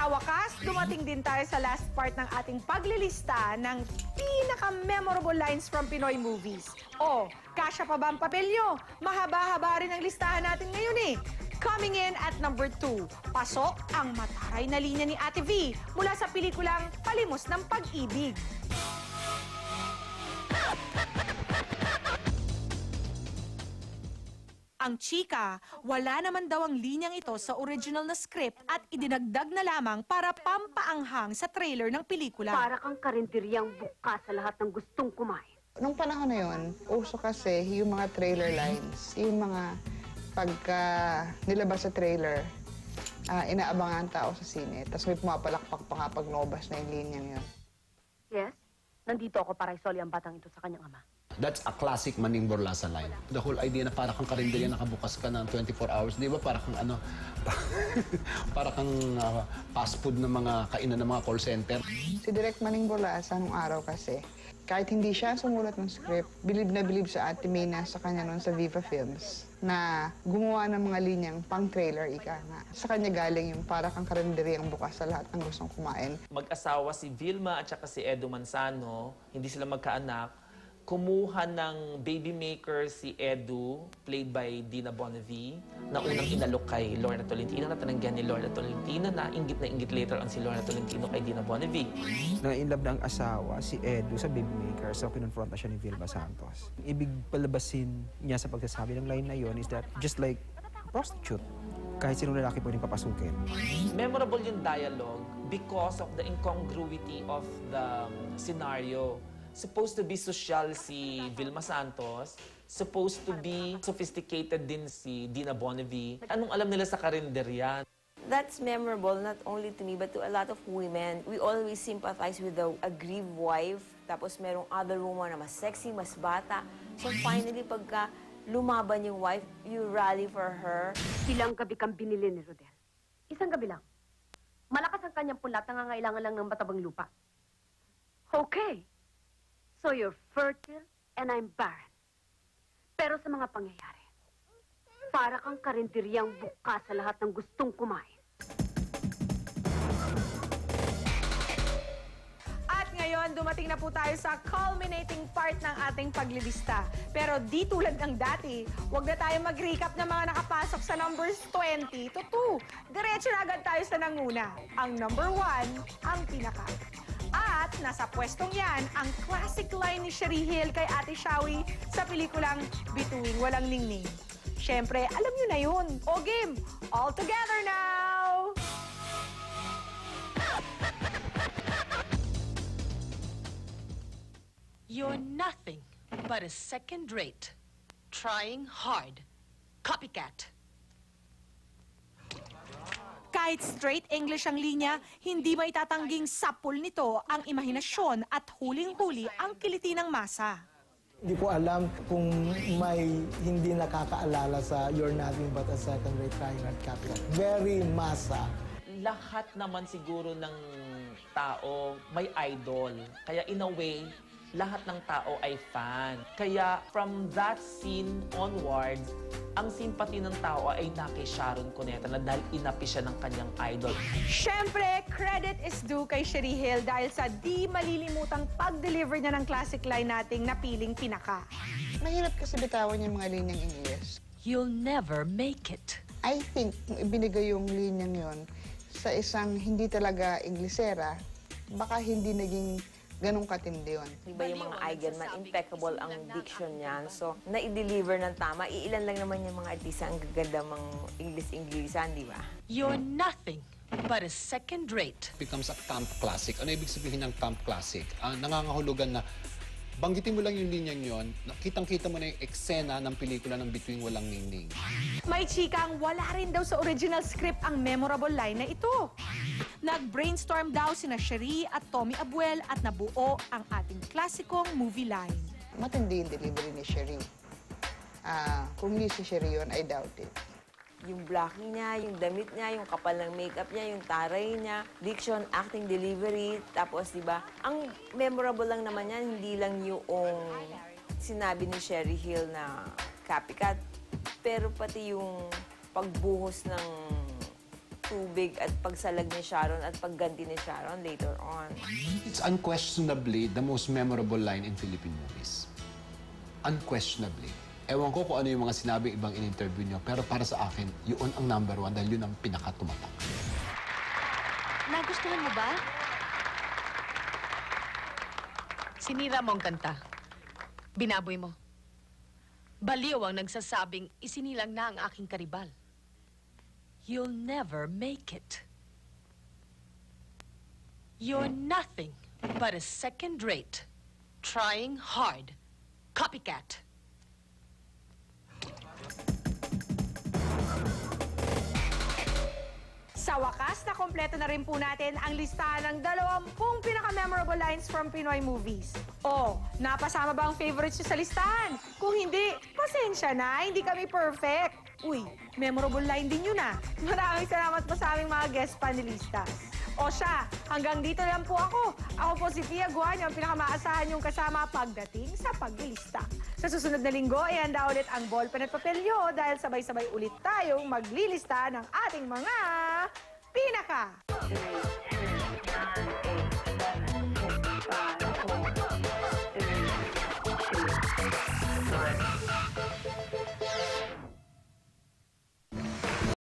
Sa wakas, dumating din tayo sa last part ng ating paglilista ng pinaka-memorable lines from Pinoy movies. O, kasya pa ba ang papel nyo? Mahaba-haba rin ang listahan natin ngayon eh. Coming in at number 2, pasok ang mataray na linya ni Ate V mula sa pelikulang Palimos ng Pag-ibig. Ang chika, wala naman daw ang linyang ito sa original na script at idinagdag na lamang para pampaanghang sa trailer ng pelikula. Para kang karinderyang buka sa lahat ng gustong kumain. Nung panahon na yun, uso kasi yung mga trailer lines, yung mga pagka nilabas sa trailer, inaabangan ang tao sa sine, tapos may pumapalakpak pa nga pag nobas na yung linyang yun. Yes? Nandito ako para isoli ang batang ito sa kanyang ama. That's a classic Maning Borlasa line. The whole idea na para kang karinderya nakabukas ka ng 24 hours, di ba? Para kang ano, para kang fast food ng mga kainan ng mga call center. Si Direk Maning Borlasa nung araw kasi, kahit hindi siya sumulat ng script, bilib na bilib sa Ate Mina sa kanya noon sa Viva Films na gumawa ng mga linyang pang-trailer, ika nga. Sa kanya galing yung para kang karinderyang bukas sa lahat ng gustong kumain. Mag-asawa si Vilma at saka si Edo Manzano, hindi sila magkaanak. Kumuha ng baby maker si Edu, played by Dina Bonnevie, na unang inalok kay Lorna Tolentino, na tananggan ni Lorna Tolentino, na inggit later on si Lorna Tolentino kay Dina Bonnevie. Na-inlove na ang asawa, si Edu, sa baby maker, so kinonfronta siya ni Vilma Santos. Ibig palabasin niya sa pagsasabi ng line na yon is that just like prostitute, kahit sinong lalaki pwedeng papasukin. Memorable yung dialogue because of the incongruity of the scenario. Supposed to be social si Vilma Santos, supposed to be sophisticated din si Dina Bonnevie. Anong alam nila sa karinderya? That's memorable not only to me but to a lot of women. We always sympathize with the aggrieved wife, tapos merong other woman na mas sexy, mas bata. So finally, pagka lumaban yung wife, you rally for her. Ilang gabi kang binili ni Rodel? Isang gabi lang. Malakas ang kanyang pulat, nangangailangan lang ng matabang lupa. Okay. So you're fertile and I'm barren. Pero sa mga pangyayari, para kang karinderyang buka sa lahat ng gustong kumain. At ngayon, dumating na po tayo sa culminating part ng ating paglilista. Pero di tulad ng dati, huwag na tayo mag-recap ng mga nakapasok sa numbers 20 to 2. Diretso na agad tayo sa nanguna. Ang number 1, ang pinaka. At nasa pwestong yan, ang classic line ni Sherry Hill kay Ate Shawi sa pelikulang Bituing Walang Ningning. Siyempre, alam nyo na yun. O game, all together now! You're nothing but a second rate, trying hard, copycat. Kahit straight English ang linya, hindi maitatangging sapul nito ang imahinasyon at huling-huli ang kiliti ng masa. Hindi ko alam kung may hindi nakakaalala sa You're Nothing But a Second Rate Trying Hard Copycat. Very masa. Lahat naman siguro ng tao may idol. Kaya in a way, lahat ng tao ay fan. Kaya from that scene onwards, ang sympathy ng tao ay na kay Sharon Cuneta na dahil inapi siya ng kanyang idol. Siyempre, credit is due kay Sherry Hill dahil sa di malilimutang pag-deliver niya ng classic line nating napiling pinaka. Mahirap kasi bitawan yung mga linyang English. You'll never make it. I think, kung ibinigay yung linyang yon sa isang hindi talaga Inglesera, baka hindi naging ganun katindi yun. Diba yung mga Eigenman, impeccable ang diction niyan. So, na-i-deliver ng tama. Iilan lang naman yung mga artista ang gaganda mga English-Inglesan, di ba? You're nothing but a second rate. Becomes a camp classic. Ano ibig sabihin ng camp classic? Nangangahulugan na banggitin mo lang yung linyang yon, kitang-kita mo na yung eksena ng pelikula ng Bituing Walang Ningning. May chikang wala rin daw sa original script ang memorable line na ito. Nag-brainstorm daw sina Sherry at Tommy Abuel at nabuo ang ating klasikong movie line. Matindi yung delivery ni Sherry. Kung hindi si Sherry yun, I doubt it. Yung blocking niya, yung damit niya, yung kapal ng makeup niya, yung taray niya, diction, acting, delivery, tapos diba, ang memorable lang naman yan, hindi lang yung sinabi ni Sherry Hill na copycat, pero pati yung pagbuhos ng tubig at pagsalag ni Sharon at pagganti ni Sharon later on. It's unquestionably the most memorable line in Philippine movies. Unquestionably. Ewan ko kung ano yung mga sinabi ibang in-interview nyo, pero para sa akin, yun ang number one dahil yun ang pinakatumatak. Nagustuhan mo ba? Sinira mo ang kanta. Binaboy mo. Baliw ang nagsasabing isinilang na ang aking karibal. You'll never make it. You're nothing but a second-rate, trying hard, copycat. Sa wakas, na kompleto na rin po natin ang listahan ng 20 pinaka-memorable lines from Pinoy movies. O, napasama ba ang favorites nyo sa listahan? Kung hindi, pasensya na, hindi kami perfect. Uy, memorable line din yun ah. Maraming salamat po sa aming mga guest panelistas. O siya, hanggang dito lang po ako. Ako po si Pia Guan, yung pinakamaasahan yung kasama pagdating sa paglilista. Sa susunod na linggo, ihanda ulit ang ballpen at papelyo dahil sabay-sabay ulit tayong maglilista ng ating mga pinaka.